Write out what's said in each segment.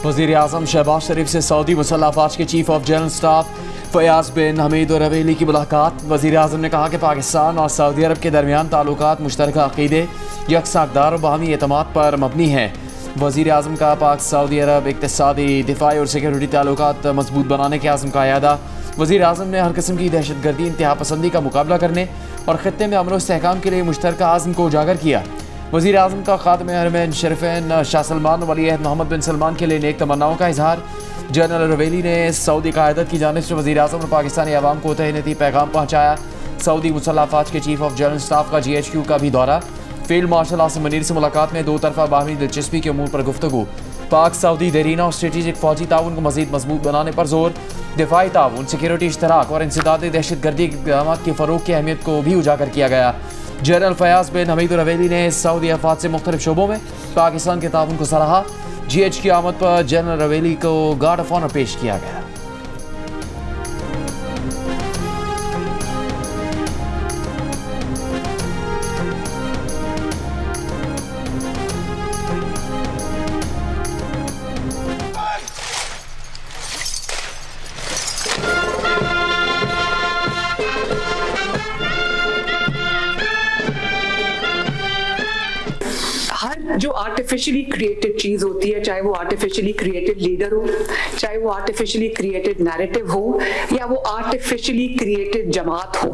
वज़ीर आज़म शहबाज शरीफ से सऊदी मुसल्लह अफ़वाज के chief of general staff Fayyaz bin Hamid और रवेली की मुलाकात। वज़ीर आज़म ने कहा कि पाकिस्तान और सऊदी अरब के दरमियान ताल्लुकात मुश्तरका अक़ीदे, यकसा अक़दार और बाहमी एतमाद पर मबनी हैं। वज़ीर आज़म का पाक सऊदी अरब इक़्तिसादी, दिफ़ाई और सिक्योरिटी ताल्लुकात मजबूत बनाने के आज़म का यादा। वज़ीर आज़म ने हर किस्म की दहशतगर्दी, इंतहा पसंदी का मुकाबला करने और ख़ित्ते में अमन व इस्तेहकाम के लिए मुश्तरका आज़म को उजागर किया। वज़ीर आज़म का ख़ादिम हरमैन शरीफ़ैन शाह सलमान और वली अहद मोहम्मद बिन सलमान के लिए नेक तमन्नाओं का इजहार। जनरल रवेली ने सऊदी क़यादत की जानिब से वज़ीर आज़म और पाकिस्तानी अवाम को तहनीती पैगाम पहुँचाया। सऊदी मुसल्लह अफ़वाज के चीफ ऑफ जनरल स्टाफ का GHQ का भी दौरा। फील्ड मार्शल आसिम मुनीर से मुलाकात में दो तरफ़ा बाहमी दिलचस्पी के अमूर पर गुफ्तगू। पाक सऊदी देरीना और स्ट्रेटेजिक फ़ौजी ताउन को मज़ीद मजबूत बनाने पर जोर। दिफाई ताउन, सिक्योरिटी इश्तराक और इंसदादी दहशतगर्दी के इक़दाम की फ़रोग़ की अहमियत को भी उजागर किया गया। जनरल फ़याज़ बिन हमीद रवेली ने सऊदी अफ़वाज से मुख्तलिफ शोबों में पाकिस्तान के ताउन को सराहा। GH की आमद पर जनरल रवेली को गार्ड ऑफ ऑनर पेश किया गया। जो आर्टिफिशियली क्रिएटेड चीज होती है, चाहे वो आर्टिफिशियली क्रिएटेड लीडर हो, चाहे वो आर्टिफिशियली क्रिएटेड नैरेटिव हो, या वो आर्टिफिशियली क्रिएटेड जमात हो,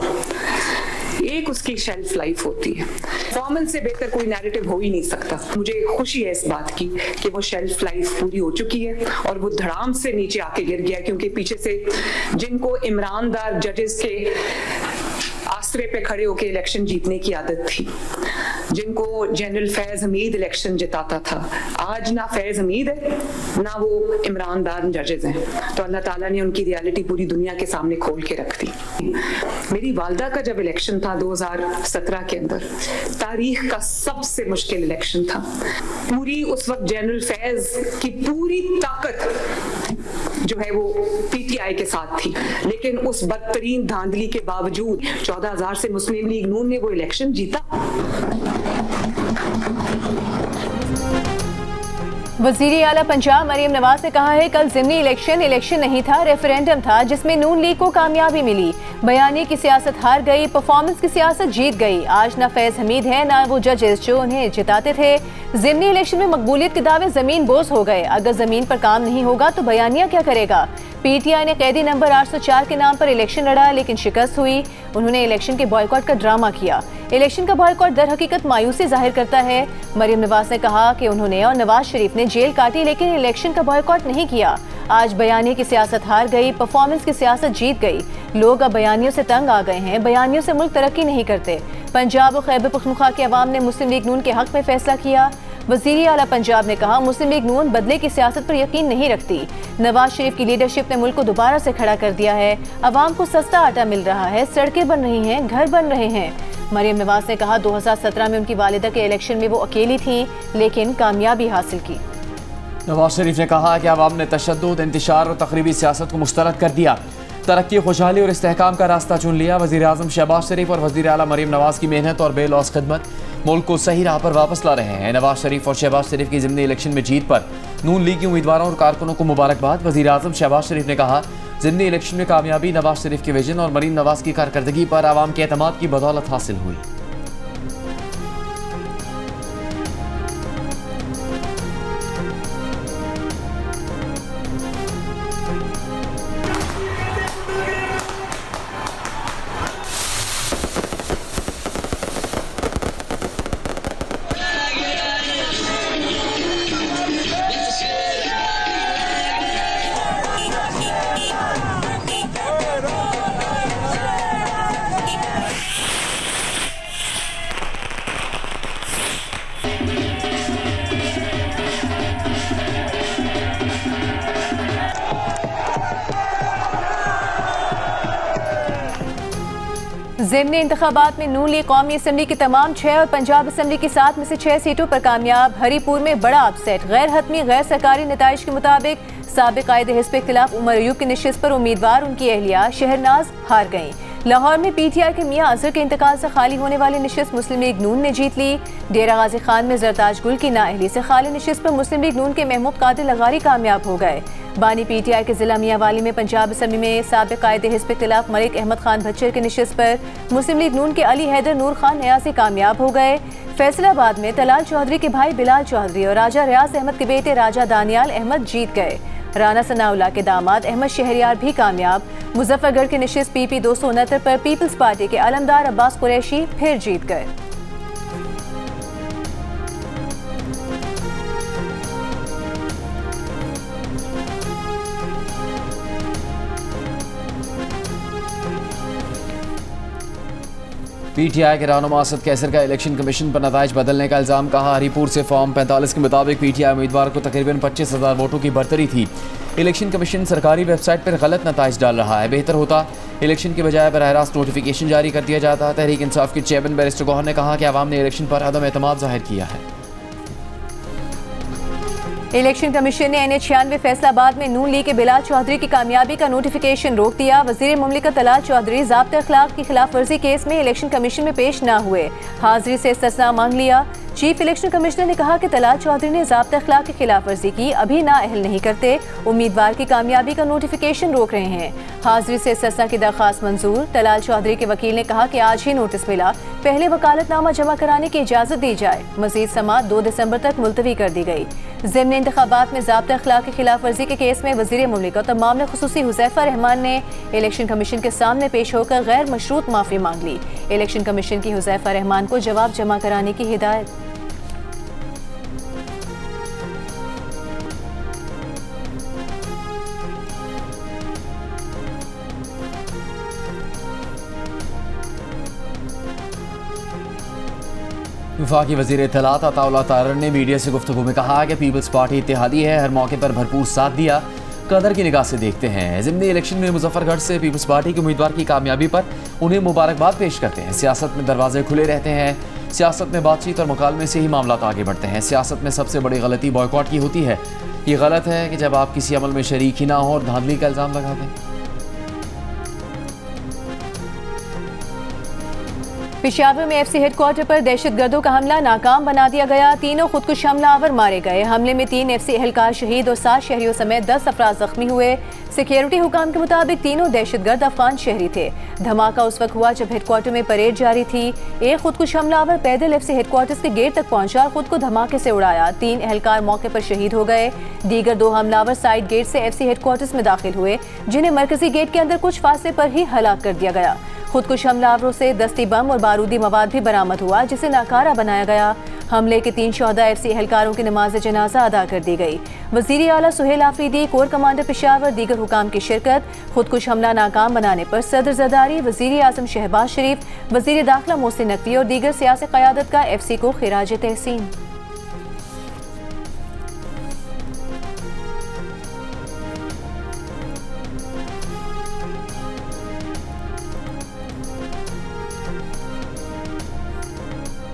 एक उसकी शेल्फ लाइफ होती है। परफॉर्मेंस से बेहतर कोई नैरेटिव हो ही नहीं सकता। मुझे खुशी है इस बात की कि वो शेल्फ लाइफ पूरी हो चुकी है और वो धड़ाम से नीचे आके गिर गया, क्योंकि पीछे से जिनको इमरानदार जजेस के आसरे पे खड़े होकर इलेक्शन जीतने की आदत थी, जिनको जनरल फैज हमीद इलेक्शन जिताता था, आज ना फैज हमीद है ना वो इमरानदार जजेस हैं। तो अल्लाह ताला ने उनकी रियलिटी पूरी दुनिया के सामने खोल के रख दी। मेरी वालदा का जब इलेक्शन था 2017 के अंदर, तारीख का सबसे मुश्किल इलेक्शन था। पूरी उस वक्त जनरल फैज की पूरी ताकत जो है वो PTI के साथ थी, लेकिन उस बदतरीन धांधली के बावजूद 14,000 से मुस्लिम लीग नून ने वो इलेक्शन जीता। वज़ीर आला पंजाब मरीम नवाज ने कहा है, कल ज़िमनी इलेक्शन नहीं था, रेफरेंडम था जिसमें नून लीग को कामयाबी मिली। बयानी की सियासत हार गई, परफॉर्मेंस की सियासत जीत गई। आज ना फैज हमीद है ना वो जजेस जो उन्हें जिताते थे। ज़िमनी इलेक्शन में मकबूलियत के दावे ज़मीन बोझ हो गए। अगर ज़मीन पर काम नहीं होगा तो बयानिया क्या करेगा। PTI ने कैदी नंबर 804 के नाम पर इलेक्शन लड़ा, लेकिन शिकस्त हुई। उन्होंने इलेक्शन के बॉयकॉट का ड्रामा किया। इलेक्शन का बॉयकॉट दर हकीकत मायूसी जाहिर करता है। मरीम नवाज ने कहा कि उन्होंने और नवाज शरीफ ने जेल काटी, लेकिन इलेक्शन का बॉयकॉट नहीं किया। आज बयानी की सियासत हार गई, परफॉर्मेंस की सियासत जीत गई। लोग अब बयानियों से तंग आ गए हैं। बयानियों से मुल्क तरक्की नहीं करते। पंजाब और खैबर पख्तूनख्वा के अवाम ने मुस्लिम लीग नून के हक में फैसला किया। वज़ीर आला पंजाब ने कहा, मुस्लिम लीग नून बदले की सियासत पर यकीन नहीं रखती। नवाज शरीफ की लीडरशिप ने मुल्क को दोबारा से खड़ा कर दिया है। अवाम को सस्ता आटा मिल रहा है, सड़कें बन रही हैं, घर बन रहे हैं। मरीम नवाज ने कहा, 2017 में उनकी वालिदा के इलेक्शन में वो अकेली थी, लेकिन कामयाबी हासिल की। नवाज शरीफ ने कहा कि अवाम ने तशद्दुद, इंतशार और तकरीबी सियासत को मुस्तरद कर दिया, तरक्की, खुशहाली और इस्तेहकाम का रास्ता चुन लिया। वज़ीर आज़म शहबाज शरीफ और वज़ीर आला मरीम नवाज की मेहनत और बेलौस खिदमत मुल्क को सही राह पर वापस ला रहे हैं। नवाज शरीफ और शहबाज शरीफ की ज़िमनी इलेक्शन में जीत पर नून लीग के उम्मीदवारों और कारकुनों को मुबारकबाद। वज़ीर आज़म शहबाज शरीफ ने कहा, ज़िमनी इलेक्शन में कामयाबी नवाज शरीफ के विजन और मरीम नवाज की कारकर्दगी पर आवाम के एतमाद की बदौलत हासिल हुई। ज़िमनी इंतखाबात में नून लीग कौमी असम्बली की तमाम 6 और पंजाब असम्बली की 7 में से 6 सीटों पर कामयाब। हरीपुर में बड़ा अपसेट। गैर हतमी गैर सरकारी नताइज के मुताबिक साबिक कायदे हिस्ब इख्तिलाफ उमर अयूब की नशिस्त पर उम्मीदवार उनकी अहलिया शहरनाज हार गईं। लाहौर में PTI के मियां अजहर के इंतकाल से खाली होने वाली नशिस्त मुस्लिम लीग नून ने जीत ली। डेरा गाजी खान में जरताज गुल की नाअहली से खाली नशिस्त पर मुस्लिम लीग नून के महमूद कादिर लगारी कामयाब हो गए। बानी PTI के जिला मियांवाली में पंजाब असम्बली में साबिक कायदे हिज़्ब इख्तिलाफ मलिक अहमद खान भच्चर की नशिस्त पर मुस्लिम लीग नून के अली हैदर नूर खान न्याजी कामयाब हो गए। फैसलाबाद में तलाल चौधरी के भाई बिलाल चौधरी और राजा रियाज अहमद के बेटे राजा दानियाल अहमद जीत गए। राना सनाउल्लाह के दामाद अहमद शहरियार भी कामयाब। मुजफ्फरगढ़ के नशिस्त PP 269 पर पीपल्स पार्टी के अलमदार अब्बास कुरैशी फिर जीत गए। PTI के रहनुमा असद कैसर का इलेक्शन कमीशन पर नताइज बदलने का इल्ज़ाम। कहा, हरीपुर से फॉर्म 45 के मुताबिक PTI उम्मीदवार को तकरीबन 25,000 वोटों की बढ़तरी थी। इलेक्शन कमीशन सरकारी वेबसाइट पर गलत नताइज डाल रहा है। बेहतर होता इलेक्शन के बजाय बराह रास्त नोटिफिकेशन जारी कर दिया जाता। तहरीक इंसाफ के चेयरमैन बैरिस्टर गौहर ने कहा कि अवाम ने इलेक्शन पर अदम एतमाद जाहिर किया है। इलेक्शन कमीशन ने NH96 फैसलाबाद में नून लीग के बिलाल चौधरी की कामयाबी का नोटिफिकेशन रोक दिया। वजीर मुमलिकत तलाल चौधरी ज़ाब्ते अखलाक की खिलाफ वर्जी केस में इलेक्शन कमीशन में पेश न हुए। हाजिरी से इस्तिस्ना मांग लिया। चीफ इलेक्शन कमिश्नर ने कहा कि तलाल चौधरी ने ज़ाब्ते अखलाक की खिलाफ वर्जी की, अभी नाअहल नहीं करते, उम्मीदवार की कामयाबी का नोटिफिकेशन रोक रहे हैं। हाजिरी से इस्तिस्ना की दरख्वास्त मंजूर। तलाल चौधरी के वकील ने कहा कि आज ही नोटिस मिला, पहले वकालतनामा जमा कराने की इजाज़त दी जाए। मजीद समाअत 2 दिसंबर तक मुलतवी कर दी गई। ज़िम्नी इंतखाबात में ज़ाब्ते अखलाक की खिलाफ वर्जी के केस में वज़ीर मुमलिकत और मामले खुसूसी हुज़ैफा रहमान ने इलेक्शन कमीशन के सामने पेश होकर गैर मशरूत माफ़ी मांग ली। इलेक्शन कमीशन की हुज़ैफा रहमान को जवाब जमा कराने की हिदायत। वफाकी वज़ीर इत्तलात अताउल्लाह तारर ने मीडिया से गुफ्तगू में कहा कि पीपल्स पार्टी इत्तेहादी है, हर मौके पर भरपूर साथ दिया। कदर की निगाह से देखते हैं। ज़िमनी इलेक्शन में मुजफ्फरगढ़ से पीपल्स पार्टी के उम्मीदवार की कामयाबी पर उन्हें मुबारकबाद पेश करते हैं। सियासत में दरवाजे खुले रहते हैं। सियासत में बातचीत और मुकालमे से ही मामला आगे बढ़ते हैं। सियासत में सबसे बड़ी गलती बॉयकॉट की होती है। ये गलत है कि जब आप किसी अमल में शरीक ही ना हो और धांधली का इल्ज़ाम लगा दें। पेशावर में FC हेडक्वार्टर पर दहशतगर्दों का हमला नाकाम बना दिया गया। तीनों खुदकुश हमलावर मारे गए। हमले में 3 FC एहलकार शहीद और 7 शहरियों समेत 10 अफराद जख्मी हुए। सिक्योरिटी हुकाम के मुताबिक तीनों दहशतगर्द अफगान शहरी थे। धमाका उस वक्त हुआ जब हेडक्वार्टर में परेड जारी थी। एक खुदकुश हमलावर पैदल FC हेडक्वार्टर के गेट तक पहुंचा और खुद को धमाके से उड़ाया। 3 एहलकार मौके पर शहीद हो गए। दीगर 2 हमलावर साइड गेट से FC हेडक्वार्टर में दाखिल हुए, जिन्हें मरकजी गेट के अंदर कुछ फासले पर ही हलाक कर दिया गया। खुदकुश हमलावरों से दस्ती बम और बारूदी मवाद भी बरामद हुआ, जिसे नाकारा बनाया गया। हमले के 3 शोहदा FC एहलकारों की नमाज जनाजा अदा कर दी गई। वज़ीर आला सुहेल आफरीदी, कोर कमांडर पेशावर, दीगर हुकाम की शिरकत। खुदकुश हमला नाकाम बनाने पर सदर जरदारी, वज़ीर आज़म शहबाज शरीफ, वज़ीर दाखिला मोहसिन नकवी और दीगर सियासी क़यादत का FC को खिराज तहसीन।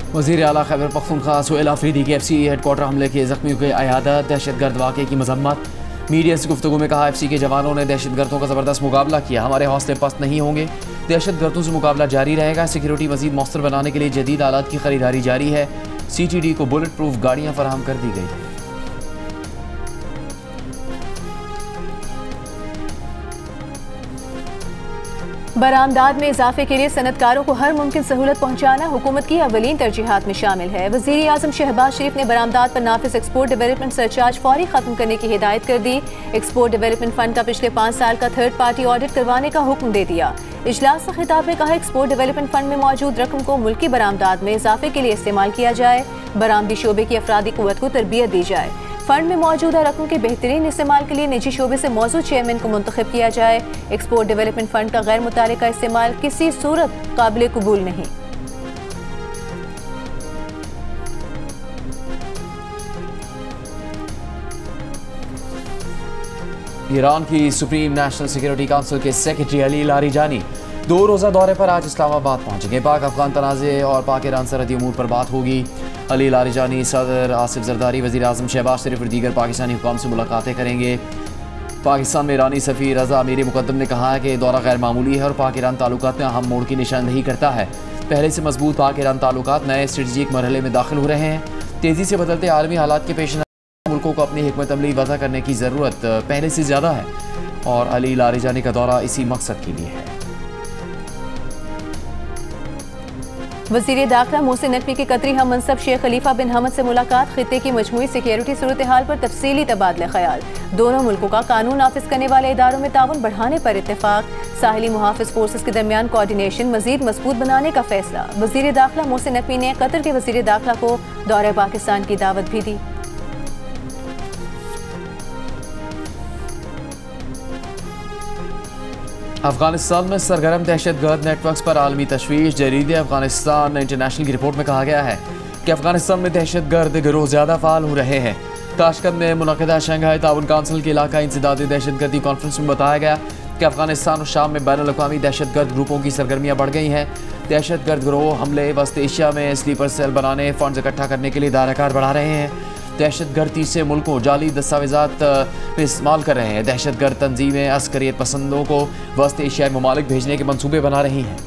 वज़ीर आला खैबर पख्तूनख्वा सुहेल आफरीदी के FC हेडक्वार्टर हमले के ज़ख्मियों के अयादत। दहशतगर्द वाक़े की मजम्मत। मीडिया से गुफ्तगू में कहा, FC के जवानों ने दहशतगर्दों का ज़बरदस्त मुकाबला किया। हमारे हौसले पस्त नहीं होंगे। दहशतगर्दों से मुकाबला जारी रहेगा। सिक्योरिटी मज़ीद मौसर बनाने के लिए जदीद आलात की खरीदारी जारी है। CTD को बुलेट प्रूफ गाड़ियाँ फराहम कर दी गई। बरामदाद में इजाफे के लिए सनतकारों को हर मुमकिन सहूलत पहुँचाना हुकूमत की अवलीन तरजीहात में शामिल है। वज़ीर आज़म शहबाज शरीफ ने बरामदाद पर नाफिज एक्सपोर्ट डेवलपमेंट सरचार्ज फौरी खत्म करने की हिदायत कर दी। एक्सपोर्ट डेवलपमेंट फंड का पिछले 5 साल का थर्ड पार्टी ऑडिट करवाने का हुक्म दे दिया। इजलास से खिताब में कहा, एक्सपोर्ट डेवलपमेंट फंड में मौजूद रकम को मुल्की बरामदाद में इजाफे के लिए इस्तेमाल किया जाए। बरामदी शोबे की अफरादी कुव्वत को तरबियत दी जाए। फंड में मौजूदा रकम के बेहतरीन इस्तेमाल के लिए निजी शोबे से मौजूद चेयरमैन को मुंतखब किया जाए। एक्सपोर्ट डेवलपमेंट फंड का गैर मुतालिका इस्तेमाल किसी सूरत काबिल कबूल नहीं। ईरान की सुप्रीम नेशनल सिक्योरिटी काउंसिल के सेक्रेटरी अली लारिजानी 2 रोज़ा दौरे पर आज इस्लामाबाद पहुंचेंगे। पाक अफगान तनाज़े और पाक ईरान सरहदी उमूर पर बात होगी। अली लारिजानी सदर आसिफ जरदारी, वज़ीर आज़म शहबाज शरीफ और दीगर पाकिस्तानी हुकाम से मुलाकातें करेंगे। पाकिस्तान में ईरानी सफ़ीर रज़ा अमीर मुक़द्दम ने कहा है कि दौरा गैर मामूली है और पाक ईरान ताल्लुकात में अहम मोड़ की निशानदही करता है। पहले से मजबूत पाक ईरान ताल्लुकात नए स्ट्रेटजिक मरहले में दाखिल हो रहे हैं। तेज़ी से बदलते आलमी हालात के पेश नज़र मुल्कों को अपनी हिकमत अमली वज़ा करने की ज़रूरत पहले से ज़्यादा है और अली लारिजानी का दौरा इसी मकसद के लिए है। वज़ीर दाखिला मोहसिन नकवी की कतरी हम मनसब शेख खलीफा बिन हमद से मुलाकात, खित्ते की मजमूई सिक्योरिटी सूरत हाल पर तफसीली तबादला ख्याल, दोनों मुल्कों का कानून नाफिज करने वाले इदारों में ताउन बढ़ाने पर इत्तेफाक, साहिली मुहाफिज फोर्सेस के दरमियान कोऑर्डिनेशन मजीद मजबूत बनाने का फैसला। वज़ीर दाखिला मोहसिन नकवी ने कतर के वज़ीर दाखिला को दौरे पाकिस्तान की दावत भी दी। अफगानिस्तान में सरगर्म दहशतगर्द नेटवर्क्स पर आलमी तशवीश। जरीदे अफगानिस्तान इंटरनेशनल की रिपोर्ट में कहा गया है कि अफगानिस्तान में दहशतगर्द गिरोह ज़्यादा फाल हो रहे हैं। ताशकंद में मुनक़िदा शंघाई ताउन काउंसिल के इलाका इंसदादी दहशतगर्दी कॉन्फ्रेंस में बताया गया कि अफगानिस्तान और शाम में बैनुल-अक़वामी दहशतगर्द ग्रुपों की सरगर्मियाँ बढ़ गई हैं। दहशतगर्द गिरोह हमले वस्त एशिया में स्लीपर सेल बनाने, फंड्स इकट्ठा करने के लिए दायराकार बढ़ा रहे हैं। दहशतगर्द तीसरे मुल्कों जाली दस्तावेज़ात में इस्तेमाल कर रहे हैं। दहशतगर्द तंजीमें अस्करियत पसंदों को वस्त एशियाई ममालिक भेजने के मंसूबे बना रही हैं।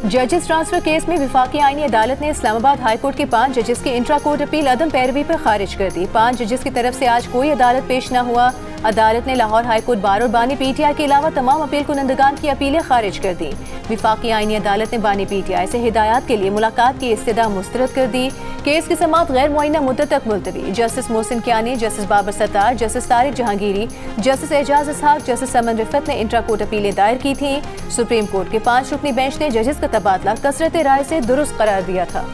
जजेस ट्रांसफर केस में विफाकी आईनी अदालत ने इस्लामाबाद हाई कोर्ट के 5 जजेस की इंट्रा कोर्ट अपील अदम पैरवी पर खारिज कर दी। 5 जजेस की तरफ से आज कोई अदालत पेश न हुआ। अदालत ने लाहौर हाई कोर्ट बार और बानी पीटीआई के अलावा तमाम अपील कुनंदगान की अपीलें खारिज कर दी। विफाकी आईनी अदालत ने बानी पीटीआई से हिदायत के लिए मुलाकात की इस्तदा मुस्तरद कर दी। केस की समाअत गैर मुअय्यना मुद्दत तक मुलतवी। Justice Mohsin Kiyani, justice Babar Sattar, justice Tariq Jahangiri, justice Ejaz Ishaq, justice Saman Rifat ने इंट्रा कोर्ट अपीलें दायर की थी। सुप्रीम कोर्ट के 5 रुकनी बेंच ने जजेस का तबादला कसरत राय से दुरुस्त करार दिया था।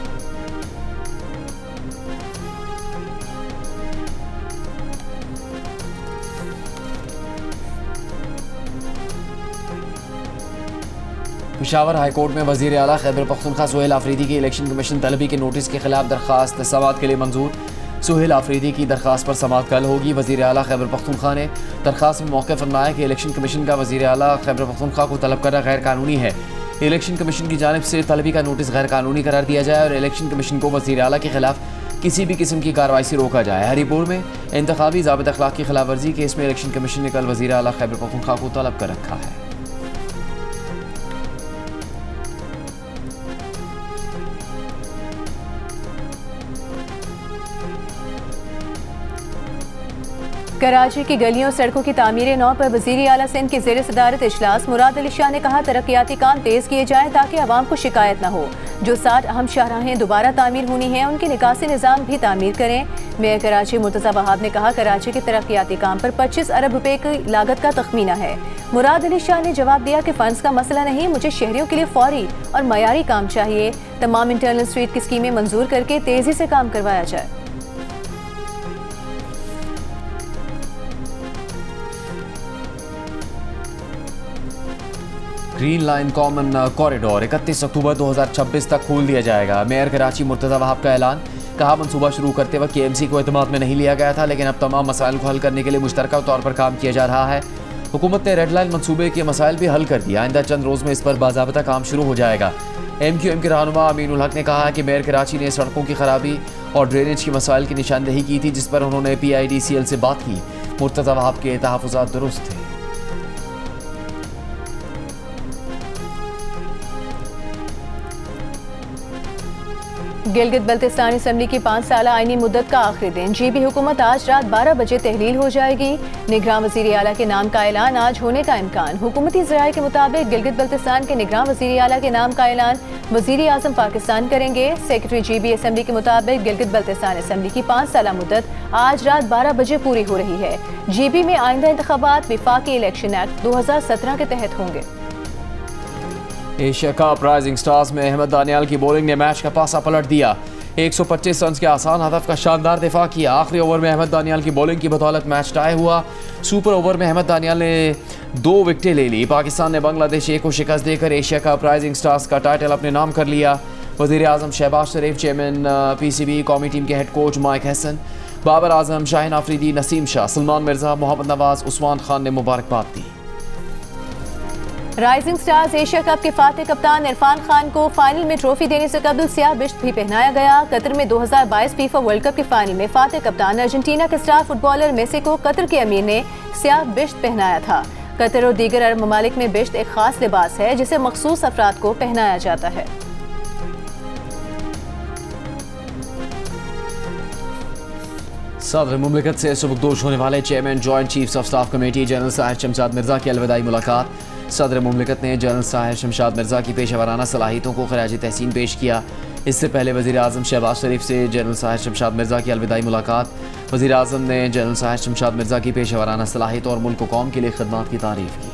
पेशावर हाईकोर्ट में वज़ीर आला खैबर पख्तूनख्वा सुहेल आफरीदी की इलेक्शन कमीशन तलबी के नोटिस के खिलाफ दरख्वास्त समाअत के लिए मंजूर। सुहेल आफरीदी की दरख्वास्त पर समाअत कल होगी। वज़ीर आला खैबर पख्तूनख्वा ने दरख्वास्त में मौक़िफ़ फरमाया कि इलेक्शन कमीशन का वज़ीर आला खैबर पख्तूनख्वा को तलब करना गैर कानूनी है। इलेक्शन कमीशन की जानिब से तलबी का नोटिस गैर कानूनी करार दिया जाए और इलेक्शन कमीशन को वज़ीर आला के खिलाफ किसी भी किस्म की कार्रवाई से रोका जाए। हरीपुर में इंतखाबी ज़ाबित अखलाक की खिलाफ वर्जी केस में इलेक्शन कमीशन ने कल वज़ीर आला खैबर पख्तूनख्वा को तलब कर रखा है। कराची की गलियों सड़कों की तामीर नौ पर वज़ीर आला सिंध के ज़ेर सदारत इजलास मुराद अली शाह ने कहा तरक्याती काम तेज़ किए जाएँ ताकि आवाम को शिकायत न हो। जो 60 अहम शाहराहें दोबारा तामीर होनी हैं उनकी निकासी निज़ाम भी तामीर करें। मेयर कराची मुर्तज़ा वहाब ने कहा कराची के तरक्याती काम पर 25 अरब रुपए की लागत का तखमीना है। मुराद अली शाह ने जवाब दिया कि फंड्स का मसला नहीं, मुझे शहरियों के लिए फौरी और मयारी काम चाहिए। तमाम इंटरनल स्ट्रीट की स्कीमें मंजूर करके तेज़ी से काम करवाया जाए। ग्रीन लाइन कॉमन कॉरिडोर 31 अक्टूबर 2026 तक खोल दिया जाएगा। मेयर कराची मुर्तज़ा वहाब का ऐलान। कहा मनसूबा शुरू करते वक्त KMC को एतमाद में नहीं लिया गया था, लेकिन अब तमाम मसाइल को हल करने के लिए मुश्तरका तौर पर काम किया जा रहा है। हुकूमत ने रेड लाइन मनसूबे के मसाइल भी हल कर दिया। आइंदा चंद रोज़ में इस पर बाज़ाब्ता काम शुरू हो जाएगा। MQM के रहनुमा अमीनुल हक ने कहा कि मेयर कराची ने सड़कों की खराबी और ड्रेनेज के मसाइल की निशानदही की थी, जिस पर उन्होंने PIDCL से बात की। मुर्तज़ा वहाब के तहफ़्फ़ुज़ात दुरुस्त थे। गिलगित बल्तिस्तान असेंबली की 5 साला आईनी मुद्दत का आखिरी दिन। GB हुकूमत आज रात 12 बजे तहलील हो जाएगी। निगरान वज़ीर आला के नाम का ऐलान आज होने का इम्कान। हुकूमती ज़राए के मुताबिक गिलगित बल्तिस्तान के निगरान वज़ीर आला के नाम का ऐलान वज़ीर आज़म पाकिस्तान करेंगे। सेक्रेटरी GB असेंबली के मुताबिक गिलगित बल्तिस्तान असेंबली की 5 साला मुद्दत आज रात 12 बजे पूरी हो रही है। GB में आइंदा इंतखाबात विफाकी इलेक्शन एक्ट 2017 के तहत होंगे। एशिया कप राइजिंग स्टार्स में अहमद दानियाल की बॉलिंग ने मैच का पासा पलट दिया। 125 रन के आसान हदफ का शानदार दिफा किया। आखिरी ओवर में अहमद दानियाल की बॉलिंग की बदौलत मैच टाई हुआ। सुपर ओवर में अहमद दानियाल ने 2 विकेटें ले ली। पाकिस्तान ने बांग्लादेश को शिकस्त देकर एशिया कप राइजिंग स्टार्स का टाइटल अपने नाम कर लिया। वज़ीर आज़म शहबाज शरीफ, चेयरमैन PCB, कौमी टीम के head coach Mike Hesson, Babar Azam, Shaheen Afridi, Naseem Shah, Salman Mirza, Mohammad Nawaz, Usman Khan ने मुबारकबाद दी। राइजिंग स्टार्स एशिया कप के फातेह कप्तान इरफान खान को फाइनल में ट्रॉफी देने से कबल स्याह बिश्त भी पहनाया गया। कतर में 2022 फीफा वर्ल्ड कप के फाइनल में फातेह कप्तान अर्जेंटीना के स्टार फुटबॉलर मेसी को कतर के अमीर ने स्याह बिश्त पहनाया था। कतर और दीगर अरब ममालिक में बिश्त एक खास लिबास है जिसे मखसूस अफराद को पहनाया जाता है। सदर मुमलिकत से सुबुकदोश होने वाले chairman joint chiefs of staff committee general Sahir Shamshad Mirza की अलविदाई मुलाकात। सदर मुमलिकत ने जनरल साहिर शमशाद मिर्जा की पेशेवराना सलाहियतों को खराज तहसीन पेश किया। इससे पहले वज़ीर आज़म शहबाज शरीफ से जनरल साहिर शमशाद मिर्जा की अलविदाई मुलाकात। वज़ीर आज़म ने जनरल साहिर शमशाद मिर्जा की पेशेवराना सलाहियतों और मुल्क व कौम के लिए खिदमत की तारीफ की।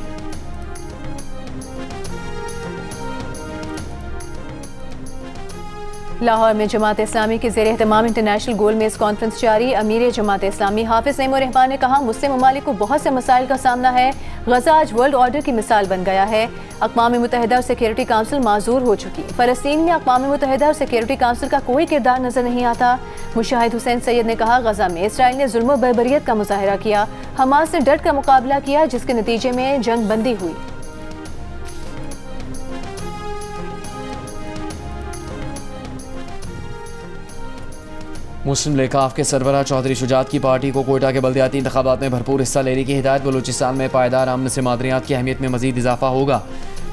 लाहौर में जमात इस्लामी के ज़ेर एहतमाम इंटरनेशनल गोल मेज़ कॉन्फ्रेंस जारी। अमीर जमात इस्लामी हाफिज़ नईमुर रहमान ने कहा, मुस्लिम ममालिक को बहुत से मसाइल का सामना है। गजा आज वर्ल्ड ऑर्डर की मिसाल बन गया है। अक़वाम मुत्तहिदा और सिक्योरिटी काउंसिल माजूर हो चुकी। फ़लस्तीन में अक़वाम मुत्तहिदा और सिक्योरिटी काउंसिल का कोई किरदार नजर नहीं आता। मुशाहिद हुसैन सैयद ने कहा, गजा में इसराइल ने जुल्म व बर्बरियत का मुजाहिरा किया। हमास ने डट का मुकाबला किया जिसके नतीजे में जंग बंदी हुई। मुस्लिम लीग काफ के सरबराह चौधरी शुजात की पार्टी को कोयटा के बल्दियाती इंतखाबात में भरपूर हिस्सा लेने की हिदायत। बलूचिस्तान में पायदार अमन से मादरियात की अहमियत में मजीद इजाफा होगा।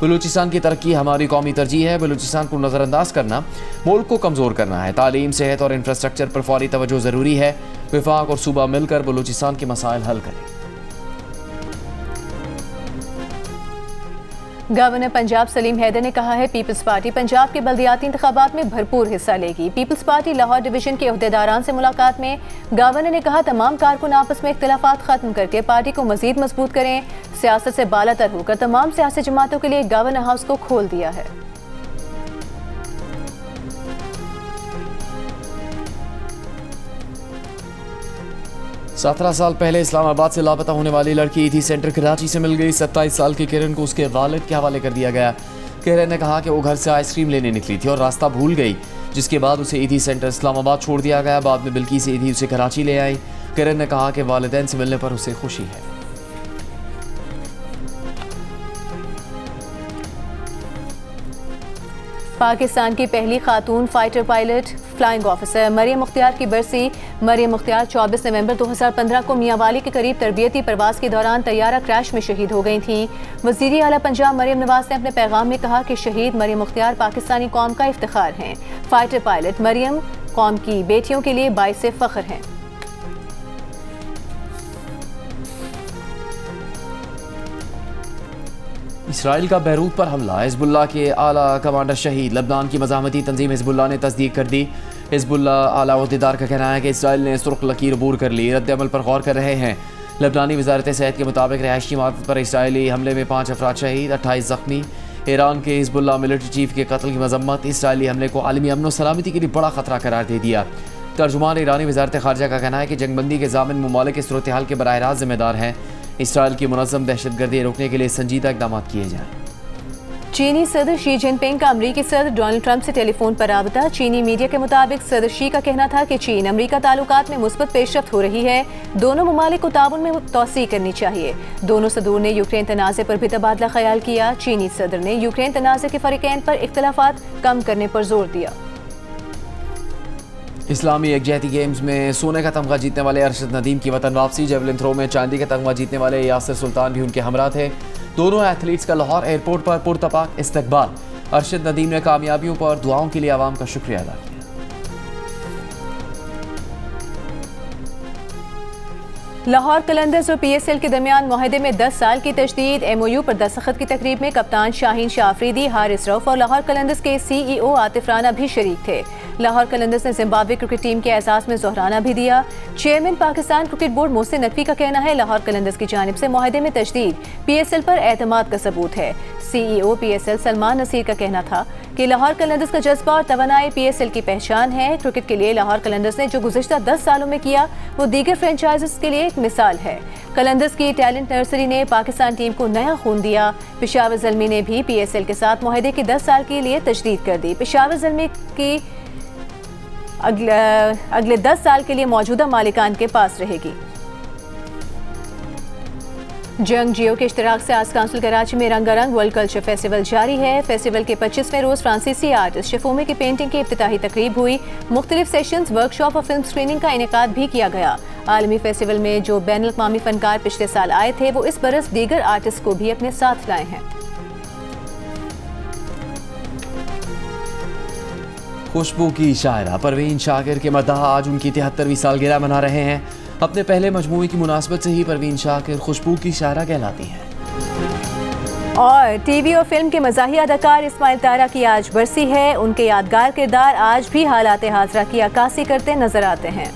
बलूचिस्तान की तरक्की हमारी कौमी तरजीह है। बलूचिस्तान को नज़रअंदाज करना मुल्क को कमज़ोर करना है। तालीम, सेहत और इंफ्रास्ट्रक्चर पर फौरी तवज्जो ज़रूरी है। विफाक और सूबा मिलकर बलूचिस्तान के मसाइल हल करें। गवर्नर पंजाब सलीम हैदर ने कहा है, पीपल्स पार्टी पंजाब के बल्दियाती इंतखाबात में भरपूर हिस्सा लेगी। पीपल्स पार्टी लाहौर डिवीजन के अहदेदारान से मुलाकात में गवर्नर ने कहा, तमाम कारकुन आपस में इख्तिलाफात खत्म करके पार्टी को मजीद मजबूत करें। सियासत से बालातर होकर तमाम सियासी जमातों के लिए गवर्नर हाउस को खोल दिया है। 17 साल पहले इस्लामाबाद से लापता होने वाली लड़की ईदी सेंटर कराची से मिल गई। 27 साल की किरण को उसके वालिद के हवाले कर दिया गया। किरण ने कहा कि वो घर से आइसक्रीम लेने निकली थी और रास्ता भूल गई, जिसके बाद उसे ईदी सेंटर इस्लामाबाद छोड़ दिया गया। बाद में बिल्किस ईदी उसे कराची ले आई। किरण ने कहा कि वालिदैन से मिलने पर उसे खुशी है। पाकिस्तान की पहली खातून fighter pilot flying officer Maryam Mukhtiar की बरसी। मरियम मुख्तियार 24 नवंबर 2015 को मियांवाली के करीब तरबियती परवाज के दौरान तैयारा क्रैश में शहीद हो गई थी। वज़ीर आला पंजाब मरियम नवाज ने अपने पैगाम में कहा कि शहीद मरियम मुख्तियार पाकिस्तानी कौम का इफ्तिखार हैं। फाइटर पायलट मरियम कौम की बेटियों के लिए बाइस फ़ख्र हैं। इसराइल का बैरूत पर हमला, हिज़्बुल्लाह के आला कमांडर शहीद। लबनान की मज़ाहमती तंजीम हिज़्बुल्लाह ने तस्दीक कर दी। हिज़्बुल्लाह आला अहदेदार का कहना है कि इसराइल ने सुर्ख लकीर अबूर कर ली, रद्द-ए-अमल पर गौर कर रहे हैं। लबनानी वज़ारत सेहत के मुताबिक रिहायशी इमारत पर इसराइली हमले में 5 अफराद शहीद, 28 ज़ख्मी। ईरान के हिज़्बुल्लाह मिलिट्री चीफ के कत्ल की मजम्मत। इसराइली हमले को आलमी अमन व सलामती के लिए बड़ा खतरा करार दे दिया। तर्जुमान ईरानी वज़ारत ख़ारजा का कहना है कि जंगबंदी के ज़ामिन ममालिक के सूरत हाल के बराह रास्त ज़िम्मेदार हैं। इसराइल की मुनज़्ज़म दहशतगर्दी रोकने के लिए संजीदा इक़दाम किए जाएँ। चीनी सदर शी जिनपिंग का अमरीकी सदर डोनाल्ड ट्रंप से टेलीफोन पर राबता। चीनी मीडिया के मुताबिक सदर शी का कहना था कि चीन अमरीका ताल्लुकात में मुस्बत पेशरफ्त हो रही है। दोनों ममालिक को ताउन में तोसी करनी चाहिए। दोनों सदूर ने यूक्रेन तनाज़े पर भी तबादला ख्याल किया। चीनी सदर ने यूक्रेन तनाज़े के फरीकैन पर इख्तिलाफात कम करने पर जोर दिया। इस्लामी यकजहती गेम्स में सोने का तमगा जीतने वाले अरशद नदीम की वतन वापसी। जेवलिन थ्रो में चांदी का तमगा जीतने वाले यासिर सुल्तान भी उनके हमरा थे। दोनों एथलीट्स का लाहौर एयरपोर्ट पर पुरतपाक इस्तकबाल। अरशद नदीम ने कामयाबियों पर दुआओं के लिए आवाम का शुक्रिया अदा किया। लाहौर कलंदर्स और PSL के दरमियान मुआहदे में 10 साल की तजदीद। MOU पर दस्तखत की तकरीब में कप्तान शाहीन शाह अफरीदी, हारिस रऊफ और लाहौर कलंदर्स के CEO आतिफ राना भी शरीक थे। लाहौर कलंदर्स ने जिम्बाब्वे क्रिकेट टीम के एजाज में जोहराना भी दिया। Chairman Pakistan cricket board Mohsin Naqvi का कहना है, लाहौर कलंदर्स की जानिब से मुआहदे में तजदीद PSL पर एतमाद का सबूत है। CEO PSL सलमान नसीर का कहना था कि लाहौर कलंदर्स का जज्बा और तवानाई PSL की पहचान है। क्रिकेट के लिए लाहौर कलंदर्स ने जो गुज़िश्ता 10 सालों में किया वो दीगर फ्रेंचाइजेस के लिए एक मिसाल है। कलंदर्स की टैलेंट नर्सरी ने पाकिस्तान टीम को नया खून दिया। पेशावर ज़ल्मी ने भी PSL के साथ मुआहदे के 10 साल के लिए तजदीद कर दी। पेशावर ज़ल्मी की अगले 10 साल के लिए मौजूदा मालिकान के पास रहेगी। जंग जियो के इश्तराक से आज काउंसिल कराची में रंगारंग वर्ल्ड कल्चर फेस्टिवल जारी है। फेस्टिवल के 25वें रोज फ्रांसीसी आर्टिस्ट शफोमे की पेंटिंग की इफ्तिताही तकरीब हुई। मुख्तलिफ सेशंस, वर्कशॉप और फिल्म स्क्रीनिंग का इनेकाद भी किया गया। आलमी फेस्टिवल में जो बैनुल अक़वामी फनकार पिछले साल आए थे, वो इस बरस दीगर आर्टिस्ट को भी अपने साथ लाए हैं। खुशबू की शायरा परवीन शाकिर के मद्दाह आज उनकी 73वीं सालगिरह मना रहे हैं। अपने पहले मजमूए की मुनासबत से ही परवीन शाकिर खुशबू की शायरा कहलाती हैं। और टीवी और फिल्म के मज़ाहिया अदाकार इस्माइल तारा की आज बरसी है। उनके यादगार किरदार आज भी हालात हाज़रा की अक्कासी करते नजर आते हैं।